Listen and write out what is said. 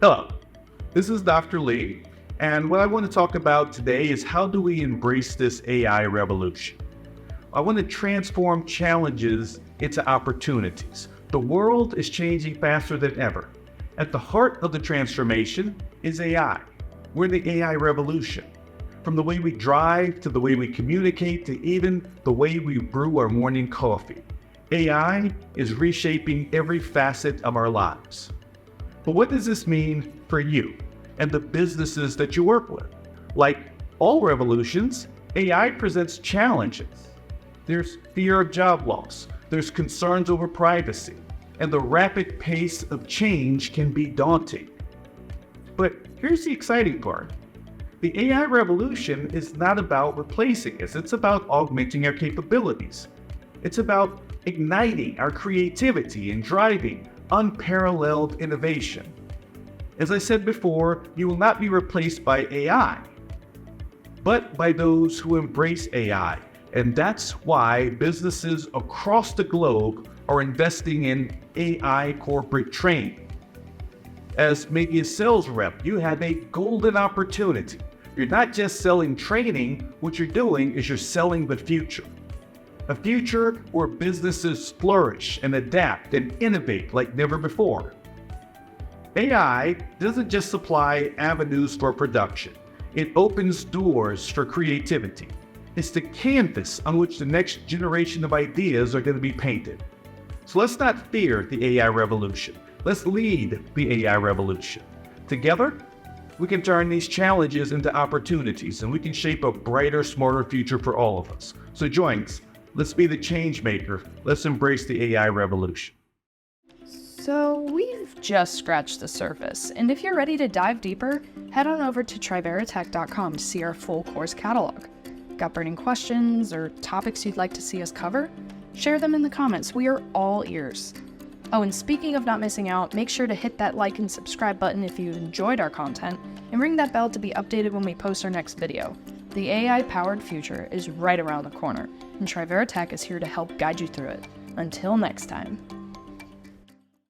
Hello, this is Dr. Lee, and what I want to talk about today is how do we embrace this AI revolution? I want to transform challenges into opportunities. The world is changing faster than ever. At the heart of the transformation is AI. We're in the AI revolution. From the way we drive, to the way we communicate, to even the way we brew our morning coffee. AI is reshaping every facet of our lives. But what does this mean for you and the businesses that you work with? Like all revolutions, AI presents challenges. There's fear of job loss, there's concerns over privacy, and the rapid pace of change can be daunting. But here's the exciting part. The AI revolution is not about replacing us, it's about augmenting our capabilities. It's about igniting our creativity and driving unparalleled innovation. As I said before, you will not be replaced by AI, but by those who embrace AI. And that's why businesses across the globe are investing in AI corporate training. As maybe a sales rep, you have a golden opportunity. You're not just selling training, what you're doing is you're selling the future. A future where businesses flourish and adapt and innovate like never before. AI doesn't just supply avenues for production. It opens doors for creativity. It's the canvas on which the next generation of ideas are going to be painted. So let's not fear the AI revolution. Let's lead the AI revolution. Together, we can turn these challenges into opportunities and we can shape a brighter, smarter future for all of us. So join us. Let's be the change maker. Let's embrace the AI revolution. So we've just scratched the surface, and if you're ready to dive deeper, head on over to triveratech.com to see our full course catalog. Got burning questions or topics you'd like to see us cover? Share them in the comments. We are all ears. Oh, and speaking of not missing out, make sure to hit that like and subscribe button if you've enjoyed our content, and ring that bell to be updated when we post our next video. The AI-powered future is right around the corner, and Trivera Tech is here to help guide you through it. Until next time.